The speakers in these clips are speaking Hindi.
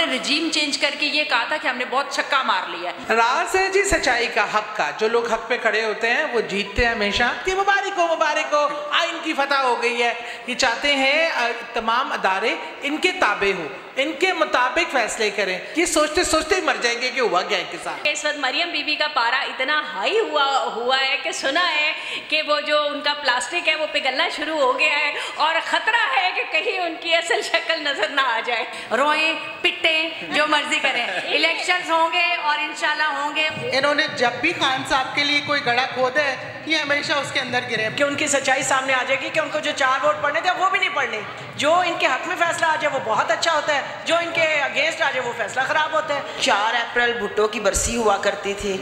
रिजीम चेंज करके ये कहा था कि हमने बहुत छक्का मार लिया है। राज है जी सच्चाई का, हक का। जो लोग हक पे खड़े होते हैं वो जीतते हैं हमेशा। मुबारक हो, आइन की फतह हो गई है। ये चाहते हैं तमाम अदारे इनके ताबे हो, इनके मुताबिक फैसले करें। ये सोचते सोचते मर जाएंगे कि हुआ क्या इनके साथ। इस वक्त मरियम बीबी का पारा इतना हाई हुआ है कि सुना है कि वो जो उनका प्लास्टिक है वो पिघलना शुरू हो गया है और खतरा है कि कहीं उनकी असल शक्ल नजर ना आ जाए। रोए पिटे जो मर्जी करें, इलेक्शंस होंगे और इंशाल्लाह होंगे। इन्होंने जब भी खान साहब के लिए कोई गड़ा खोदा है ये हमेशा उसके अंदर गिरे कि उनकी सच्चाई सामने आ जाएगी कि उनको जो 4 वोट पड़ने थे वो भी नहीं पड़ने। जो इनके हक में फैसला आ जाए वो बहुत अच्छा होता है, जो इनके अगेंस्ट आ जाए वो फैसला खराब होता है। 4 अप्रैल भुट्टो की बरसी हुआ करती थी,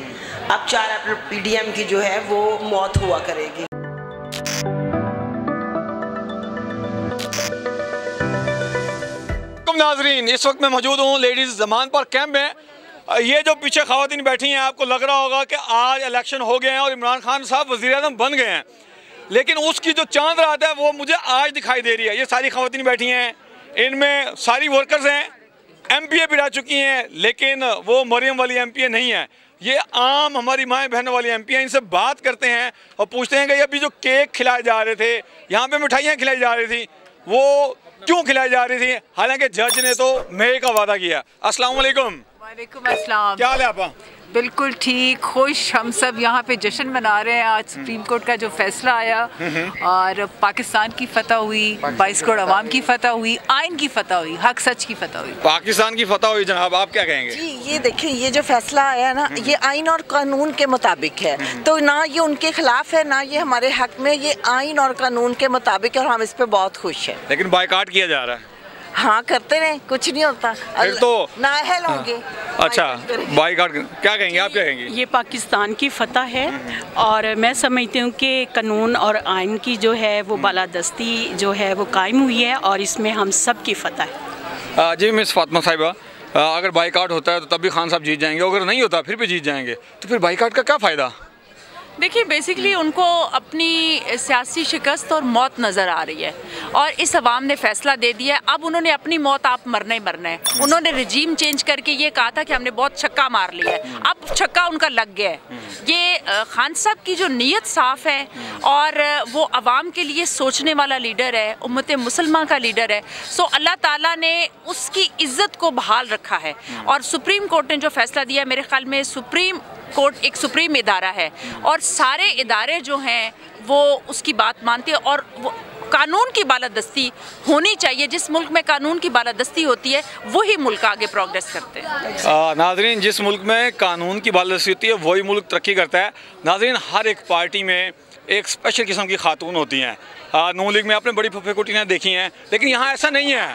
अब 4 अप्रैल पीडीएम की जो है वो मौत हुआ करेगी। नाजरीन, इस वक्त मैं मौजूद हूँ लेडीज़ जमान पर कैंप में। ये जो पीछे ख़वातीन बैठी हैं, आपको लग रहा होगा कि आज इलेक्शन हो गए हैं और इमरान खान साहब वज़ीर-ए-आज़म बन गए हैं, लेकिन उसकी जो चांद रात है वो मुझे आज दिखाई दे रही है। ये सारी ख़वातीन बैठी हैं, इनमें सारी वर्कर्स हैं, MPA भी रह चुकी हैं, लेकिन वो मरियम वाली MPA नहीं है। ये आम हमारी माएँ बहनों वाली MPA। इनसे बात करते हैं और पूछते हैं कि अभी जो केक खिलाए जा रहे थे, यहाँ पे मिठाइयाँ खिलाई जा रही थी, वो क्यों खिलाई जा रही थी, हालांकि जज ने तो मेरे का वादा किया। अस्सलाम वालेकुम। वालेकुम अस्सलाम। क्या हाल है आपा? बिल्कुल ठीक, खुश। हम सब यहाँ पे जश्न मना रहे हैं। आज सुप्रीम कोर्ट का जो फैसला आया और पाकिस्तान की फतह हुई, 22 करोड़ अवाम की फतह हुई, आइन की फतह हुई, हक सच की फतह हुई, पाकिस्तान की फतह हुई। जनाब आप क्या कहेंगे? जी ये देखिए, ये जो फैसला आया ना ये आइन और कानून के मुताबिक है, तो ना ये उनके खिलाफ है ना ये हमारे हक में, ये आइन और कानून के मुताबिक है और हम इस पे बहुत खुश हैं। लेकिन बायकॉट किया जा रहा है। हाँ करते रहे, कुछ नहीं होता, फिर तो नाअहल होंगे। अच्छा, बायकॉट क्या कहेंगे आप? क्या कहेंगे? ये पाकिस्तान की फतह है और मैं समझती हूँ कि कानून और आइन की जो है वो बालादस्ती जो है वो कायम हुई है और इसमें हम सब की फतह है। जी मिस फातिमा साहिबा, अगर बायकॉट होता है तो तब भी खान साहब जीत जाएंगे, अगर नहीं होता फिर भी जीत जाएंगे, तो फिर बायकॉट का क्या फ़ायदा? देखिए बेसिकली उनको अपनी सियासी शिकस्त और मौत नज़र आ रही है और इस अवाम ने फैसला दे दिया है। अब उन्होंने अपनी मौत आप मरना ही मरना है। उन्होंने रिजीम चेंज करके ये कहा था कि हमने बहुत छक्का मार लिया है, अब छक्का उनका लग गया है। ये खान साहब की जो नीयत साफ़ है और वो अवाम के लिए सोचने वाला लीडर है, उम्मत मुसलमान का लीडर है, सो अल्लाह ताला ने उसकी इज़्ज़त को बहाल रखा है। और सुप्रीम कोर्ट ने जो फैसला दिया, मेरे ख्याल में सुप्रीम कोर्ट एक सुप्रीम इदारा है और सारे इदारे जो हैं वो उसकी बात मानते हैं और वो कानून की बालादस्ती होनी चाहिए। जिस मुल्क में कानून की बालादस्ती होती है वही मुल्क आगे प्रोग्रेस करते हैं। नाज़रीन, जिस मुल्क में कानून की बालादस्ती होती है वही मुल्क तरक्की करता है। नाज़रीन, हर एक पार्टी में एक स्पेशल किस्म की खातून होती हैं। नून लीग में आपने बड़ी फुफेकुटियाँ देखी हैं, लेकिन यहाँ ऐसा नहीं है।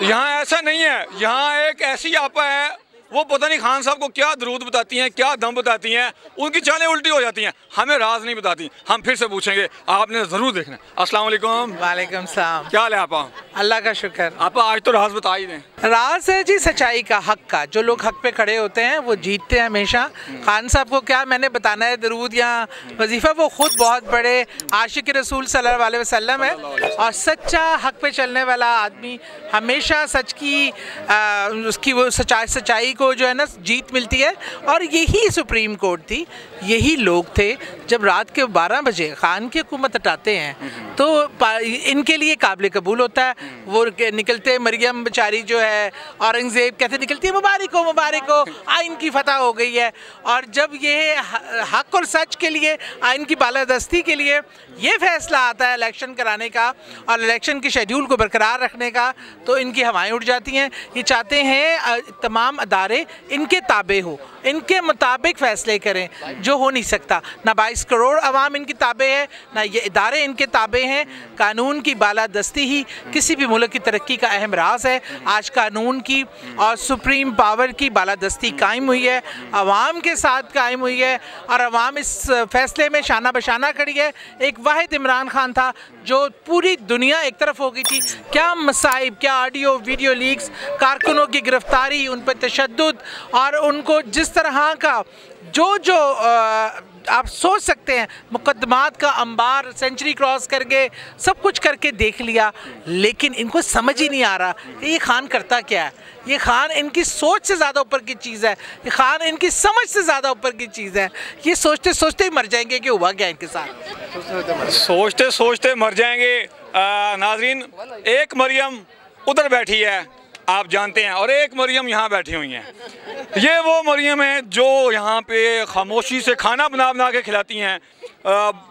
यहाँ ऐसा नहीं है, यहाँ एक ऐसी आपा है, वो पता नहीं खान साहब को क्या दरूद बताती हैं, क्या दम बताती हैं, उनकी चालें उल्टी हो जाती हैं, हमें राज नहीं बताती। हम फिर से पूछेंगे, आपने ज़रूर देखना। अस्सलाम वालेकुम। वालेकुम सलाम। क्या हाल है आपा? अल्लाह का शुक्र। आपा आज तो राज बता ही दें। राज है जी सच्चाई का, हक का। जो लोग हक पे खड़े होते हैं वो जीतते हैं हमेशा। खान साहब को क्या मैंने बताना है दरूद या वजीफ़ा, वो खुद बहुत बड़े आशिक रसूल सल्लल्लाहु अलैहि वसल्लम है और सच्चा हक पे चलने वाला आदमी हमेशा सच की उसकी वो सच्चाई को जो है ना जीत मिलती है। और यही सुप्रीम कोर्ट थी, यही लोग थे जब रात के 12 बजे खान की हुकूमत हटाते हैं तो इनके लिए काबिल कबूल होता है। वो निकलते, मरियम बेचारी जो है औरंगज़ेब कैसे निकलती है, मुबारक हो, आइन की फतह हो गई है। और जब ये हक और सच के लिए, आइन की बालादस्ती के लिए ये फैसला आता है इलेक्शन कराने का और इलेक्शन के शेड्यूल को बरकरार रखने का, तो इनकी हवाएं उड़ जाती हैं। ये चाहते हैं तमाम अदारे इनके ताबे हो, इनके मुताबिक फ़ैसले करें, जो हो नहीं सकता। ना 22 करोड़ अवाम इनकी ताबे है, ना ये इदारे इनके ताबे हैं। कानून की बालादस्ती ही किसी भी मुल्क की तरक्की का अहम राज है। आज कानून की और सुप्रीम पावर की बालादस्ती कायम हुई है, अवाम के साथ कायम हुई है और अवाम इस फैसले में शाना बशाना खड़ी है। एक वाहिद इमरान खान था जो पूरी दुनिया एक तरफ हो गई थी। क्या मसाइब, क्या ऑडियो वीडियो लीक्स, कारकुनों की गिरफ्तारी, उन पर तशद्दुद और उनको जिस तरह का जो आप सोच सकते हैं मुकदमात का अंबार सेंचुरी क्रॉस करके सब कुछ करके देख लिया, लेकिन इनको समझ ही नहीं आ रहा कि ये खान करता क्या है। ये खान इनकी सोच से ज़्यादा ऊपर की चीज़ है, ये खान इनकी समझ से ज़्यादा ऊपर की चीज़ है। ये सोचते सोचते ही मर जाएंगे कि हुआ क्या इनके साथ, सोचते सोचते मर जाएंगे। नाजरीन, एक मरियम उधर बैठी है आप जानते हैं, और एक मरियम यहाँ बैठी हुई हैं। ये वो मरियम है जो यहाँ पे खामोशी से खाना बना बना के खिलाती हैं।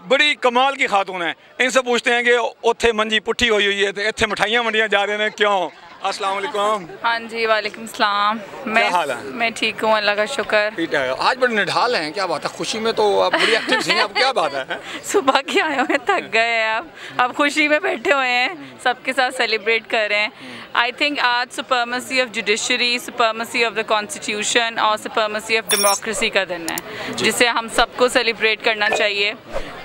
बड़ी कमाल की खातून है। इनसे पूछते हैं कि उत्थे मंजी पुट्ठी हुई है तो इत्थे मिठाइयाँ मंडियाँ जा रहे हैं क्यों? अस्सलाम वालेकुम। हाँ जी, वालेकुम सलाम। क्या हाल है? मैं ठीक हूँ, अल्लाह का शुक्र। आज बड़े निढाल हैं, क्या बात है? खुशी में तो आप बड़ी एक्टिव सी हैं, अब क्या बात है? सुबह के आए हुए, थक गए हैं, अब खुशी में बैठे हुए हैं, सबके साथ सेलिब्रेट कर रहे हैं। आई थिंक आज supremacy of judiciary, supremacy of the constitution और सुपरमेसी ऑफ डेमोक्रेसी का दिन है, जिसे हम सबको सेलिब्रेट करना चाहिए।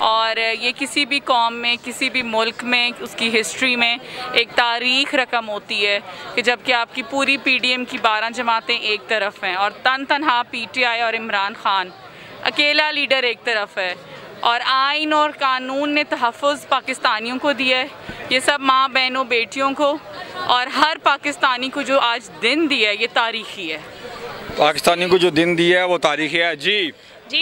और ये किसी भी कौम में, किसी भी मुल्क में, उसकी हिस्ट्री में एक तारीख़ रकम होती है कि जबकि आपकी पूरी PDM की 12 जमातें एक तरफ हैं और तनहा PTI और इमरान खान अकेला लीडर एक तरफ है, और आइन और कानून ने तहफ़्फ़ुज़ पाकिस्तानियों को दिया है, ये सब माँ बहनों बेटियों को, और हर पाकिस्तानी को जो आज दिन दिया है ये तारीख़ी है। पाकिस्तानी को जो दिन दिया है वो तारीख़ी है। जी,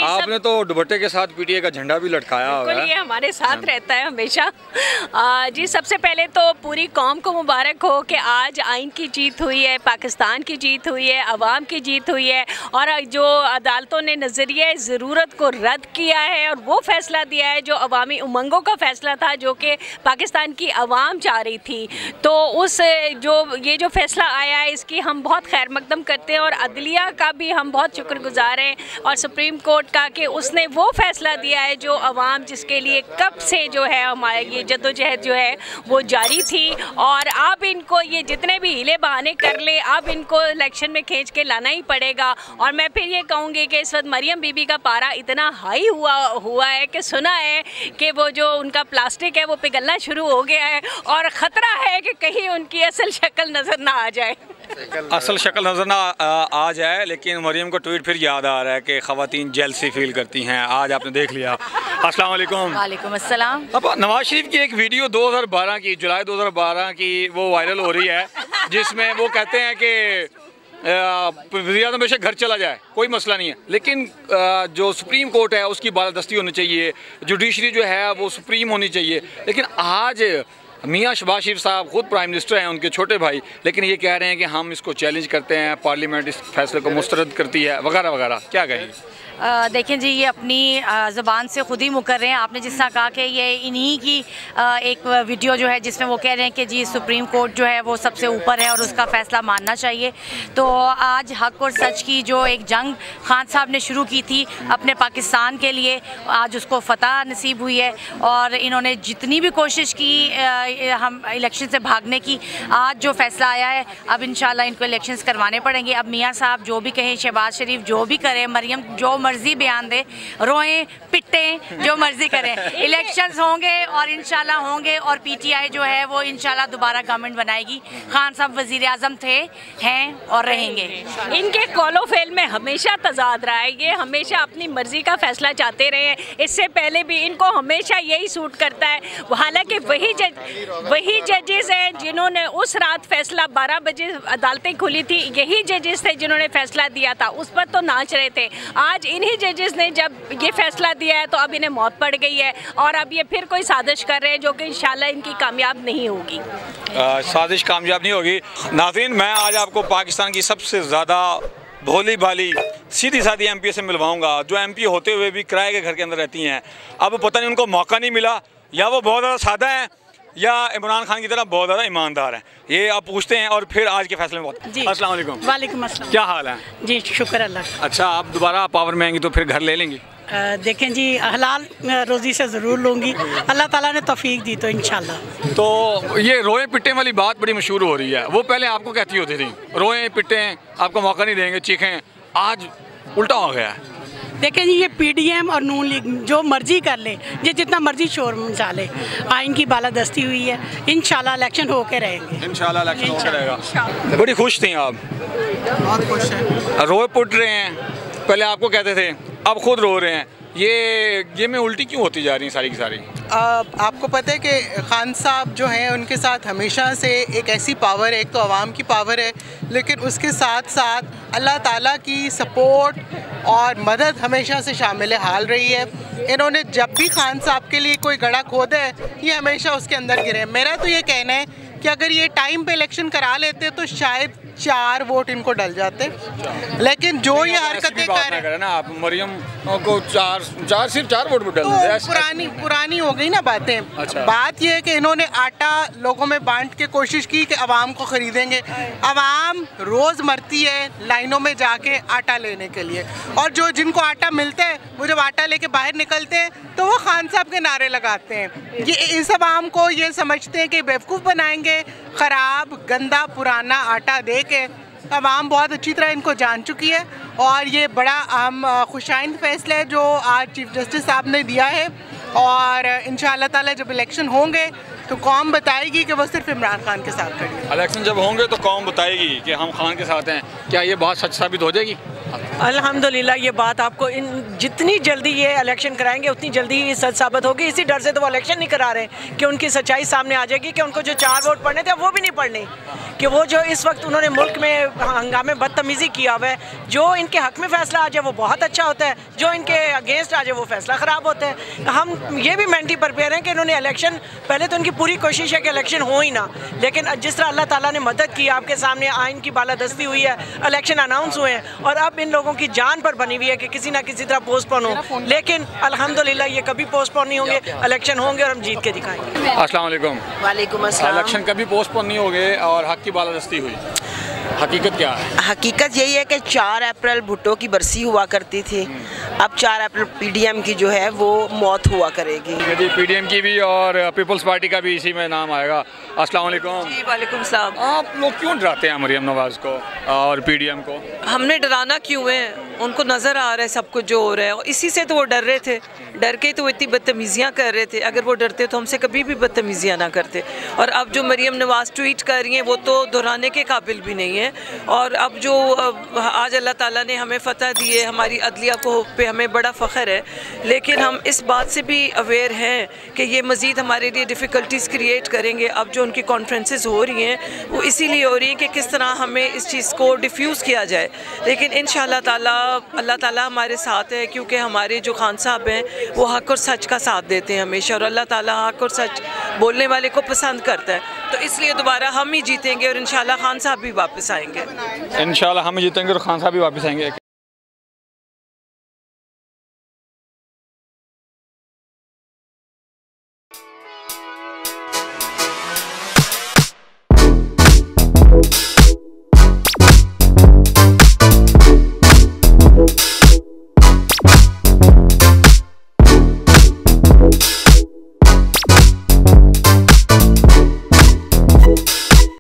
आपने तो दुपट्टे के साथ PTI का झंडा भी लटकाया हुआ है। ये हमारे साथ रहता है हमेशा। जी, सबसे पहले तो पूरी कौम को मुबारक हो कि आज आइन की जीत हुई है, पाकिस्तान की जीत हुई है, अवाम की जीत हुई है, और जो अदालतों ने नज़रिया ज़रूरत को रद्द किया है और वो फ़ैसला दिया है जो अवामी उमंगों का फ़ैसला था, जो कि पाकिस्तान की अवाम चाह रही थी। तो उस ये जो फ़ैसला आया है इसकी हम बहुत खैर मकदम करते हैं, और अदलिया का भी हम बहुत शुक्रगुजार हैं, और सुप्रीम कोर्ट का कि उसने वो फैसला दिया है जो अवाम जिसके लिए कब से जो है हमारे ये जद्दोजहद जो है वो जारी थी। और अब इनको ये जितने भी हीले बहाने कर ले, अब इनको इलेक्शन में खींच के लाना ही पड़ेगा। और मैं फिर ये कहूँगी कि इस वक्त मरियम बीबी का पारा इतना हाई हुआ है कि सुना है कि वो जो उनका प्लास्टिक है वो पिघलना शुरू हो गया है, और ख़तरा है कि कहीं उनकी असल शक्ल नज़र ना आ जाए। असल शक्ल नज़र ना आ जाए, लेकिन मरियम को ट्वीट फिर याद आ रहा है कि ख़वातीन जेलसी फील करती हैं। आज आपने देख लिया। अस्सलाम वालेकुम। वालेकुम अस्सलाम। अब नवाज शरीफ की एक वीडियो 2012 की, जुलाई 2012 की वो वायरल हो रही है, जिसमें वो कहते हैं कि वज़ीर-ए-आज़म बेशक घर चला जाए, कोई मसला नहीं है, लेकिन जो सुप्रीम कोर्ट है उसकी बालादस्ती होनी चाहिए, जुडिशरी जो है वो सुप्रीम होनी चाहिए। लेकिन आज मियाँ शहबाज शरीफ साहब खुद प्राइम मिनिस्टर हैं, उनके छोटे भाई, लेकिन ये कह रहे हैं कि हम इसको चैलेंज करते हैं, पार्लियामेंट इस फैसले को मुस्तरद करती है वगैरह वगैरह। क्या कहेंगे? देखें जी, ये अपनी ज़बान से ख़ुद ही मुकर रहे हैं। आपने जिस तरह कहा कि ये इन्हीं की एक वीडियो जो है जिसमें वो कह रहे हैं कि जी सुप्रीम कोर्ट जो है वो सबसे ऊपर है और उसका फ़ैसला मानना चाहिए। तो आज हक़ और सच की जो एक जंग खान साहब ने शुरू की थी अपने पाकिस्तान के लिए, आज उसको फ़तह नसीब हुई है। और इन्होंने जितनी भी कोशिश की हम इलेक्शन से भागने की, आज जो फ़ैसला आया है अब इंशाल्लाह इनको इलेक्शंस करवाने पड़ेंगे। अब मियाँ साहब जो भी कहें, शहबाज शरीफ जो भी करें, मरियम जो मर्जी बयान दे, रोएं पिटें, जो मर्जी करें, इलेक्शंस होंगे और इंशाल्लाह होंगे, और PTI जो है वो इंशाल्लाह दोबारा गवर्नमेंट बनाएगी। खान साहब वज़ीर आज़म थे, हैं और रहेंगे। इनके कॉलो फेल में हमेशा तजाद रहा है, ये हमेशा अपनी मर्जी का फैसला चाहते रहे हैं। इससे पहले भी इनको हमेशा यही सूट करता है। हालांकि वही जजेस हैं जिन्होंने उस रात फैसला 12 बजे अदालतें खुली थी, यही जजेस थे जिन्होंने फैसला दिया था, उस पर तो नाच रहे थे। आज इन्हीं जजेस ने जब ये फैसला दिया है तो अब इन्हें मौत पड़ गई है, और अब ये फिर कोई साजिश कर रहे हैं जो कि इंशाल्लाह इनकी कामयाब नहीं होगी। साजिश कामयाब नहीं होगी। नाज़रीन, मैं आज आपको पाकिस्तान की सबसे ज़्यादा भोली भाली सीधी सादी MP से मिलवाऊंगा, जो MP होते हुए भी किराए के घर के अंदर रहती हैं। अब पता नहीं उनको मौका नहीं मिला, या वो बहुत ज़्यादा सादा है, या इमरान खान की तरह बहुत ज़्यादा ईमानदार है। ये आप पूछते हैं और फिर आज के फैसले में बहुत। अस्सलाम वालेकुम। वालेकुम अस्सलाम। क्या हाल है? जी शुक्र अल्लाह। अच्छा, आप दोबारा पावर में आएंगी तो फिर घर ले लेंगी? देखें जी, हलाल रोज़ी से ज़रूर लूँगी, अल्लाह ताला ने तौफीक दी तो इंशाल्लाह। तो ये रोए पिट्टे वाली बात बड़ी मशहूर हो रही है, वो पहले आपको कहती होती थी रोए पिटें, आपको मौका नहीं देंगे, चीखें, आज उल्टा हो गया है। देखें जी, ये PDM और नून लीग जो मर्जी कर ले, ये जितना मर्जी शोर मचा ले, आइन की बालादस्ती हुई है, इंशाल्लाह इलेक्शन होके रहेंगे। इंशाल्लाह इलेक्शन होके रहेगा। बड़ी खुश थी आप? बहुत खुश है। रोए पुट रहे हैं, पहले आपको कहते थे, अब खुद रो रहे हैं। ये गेमें उल्टी क्यों होती जा रही हैं सारी की सारी? आपको पता है कि खान साहब जो हैं उनके साथ हमेशा से एक ऐसी पावर है, एक तो आवाम की पावर है, लेकिन उसके साथ साथ अल्लाह ताला की सपोर्ट और मदद हमेशा से शामिल हाल रही है। इन्होंने जब भी खान साहब के लिए कोई गड़ा खोदा है, ये हमेशा उसके अंदर गिरे। मेरा तो ये कहना है कि अगर ये टाइम पे इलेक्शन करा लेते तो शायद 4 वोट इनको डल जाते, लेकिन जो ये हरकतें कर रहे हैं ना, आप मरियम को सिर्फ 4 वोट डल तो पुरानी हो गई ना बातें। अच्छा। बात ये है कि इन्होंने आटा लोगों में बांट के कोशिश की कि अवाम को खरीदेंगे। अवाम रोज़ मरती है लाइनों में जाके आटा लेने के लिए, और जिनको आटा मिलता है वो जब आटा लेके बाहर निकलते हैं तो वो खान साहब के नारे लगाते हैं। ये इस अवाम को ये समझते हैं कि बेवकूफ़ बनाएंगे, ख़राब गंदा पुराना आटा दे के। अवाम बहुत अच्छी तरह इनको जान चुकी है, और ये बड़ा अहम खुशाइंद फैसला है जो आज चीफ जस्टिस साहब ने दिया है। और इंशाअल्लाह ताला जब इलेक्शन होंगे तो कौम बताएगी कि वो सिर्फ इमरान खान के साथ खड़ी है। इलेक्शन जब होंगे तो कौम बताएगी कि हम खान के साथ हैं। क्या ये बात सच साबित हो जाएगी? अल्हम्दुलिल्लाह ये बात आपको जितनी जल्दी ये इलेक्शन कराएंगे उतनी जल्दी ये सच साबित होगी। इसी डर से तो वो इलेक्शन नहीं करा रहे कि उनकी सच्चाई सामने आ जाएगी कि उनको जो 4 वोट पड़ने थे वो भी नहीं पड़ने, कि वो जो इस वक्त उन्होंने मुल्क में हंगामे बदतमीज़ी किया हुआ है, जो इनके हक में फैसला आ जाए वो बहुत अच्छा होता है, जो इनके अगेंस्ट आ जाए वो फैसला ख़राब होता है। हम ये भी मेंटली प्रिपेयर हैं कि इन्होंने इलेक्शन, पहले तो इनकी पूरी कोशिश है कि इलेक्शन हो ही ना, लेकिन जिस तरह अल्लाह ताला ने मदद की, आपके सामने आइन की बालादस्ती हुई है, इलेक्शन अनाउंस हुए हैं, और अब इन लोगों की जान पर बनी हुई है कि किसी ना किसी तरह पोस्टपोन हो, लेकिन अल्हम्दुलिल्लाह ये कभी पोस्टपोन नहीं होंगे, इलेक्शन होंगे और हम जीत के दिखाएंगे। अस्सलाम वालेकुम। वालेकुम अस्सलाम। इलेक्शन कभी पोस्टपोन नहीं हो गए और हक की बालादस्ती हुई, हकीकत क्या है? हकीकत यही है कि 4 अप्रैल भुट्टो की बरसी हुआ करती थी, अब 4 अप्रैल पीडीएम की जो है वो मौत हुआ करेगी। जी, पीडीएम की भी और पीपल्स पार्टी का भी इसी में नाम आएगा। अस्सलाम वालेकुम। जी वालेकुम सलाम। आप लोग क्यों डराते हैं मरियम नवाज़ को और पीडीएम को? हमने डराना क्यों है, उनको नज़र आ रहा है सब कुछ जो हो रहा है, और इसी से तो वो डर रहे थे, डर के तो वो इतनी बदतमीज़ियाँ कर रहे थे। अगर वो डरते तो हमसे कभी भी बदतमीज़ियाँ ना करते। और अब जो मरियम नवाज़ ट्वीट कर रही हैं वो तो दोहराने के काबिल भी नहीं है। और अब जो आज अल्लाह ताला ने हमें फ़तह दी है, हमारी अदलिया को पे हमें बड़ा फ़ख्र है, लेकिन हम इस बात से भी अवेयर हैं कि ये मज़ीद हमारे लिए डिफ़िकल्टीज़ क्रिएट करेंगे। अब जो उनकी कॉन्फ्रेंसेस हो रही हैं वो इसीलिए हो रही हैं कि किस तरह हमें इस चीज़ को डिफ्यूज़ किया जाए, लेकिन इंशाअल्लाह ताला अल्लाह ताला हमारे साथ है, क्योंकि हमारे जो खान साहब हैं वो हक़ और सच का साथ देते हैं हमेशा, और अल्लाह ताला हक़ और सच बोलने वाले को पसंद करता है। तो इसलिए दोबारा हम ही जीतेंगे और इंशाअल्लाह खान साहब भी वापस आएंगे। इंशाअल्लाह हम जीतेंगे और खान साहब भी वापस आएंगे।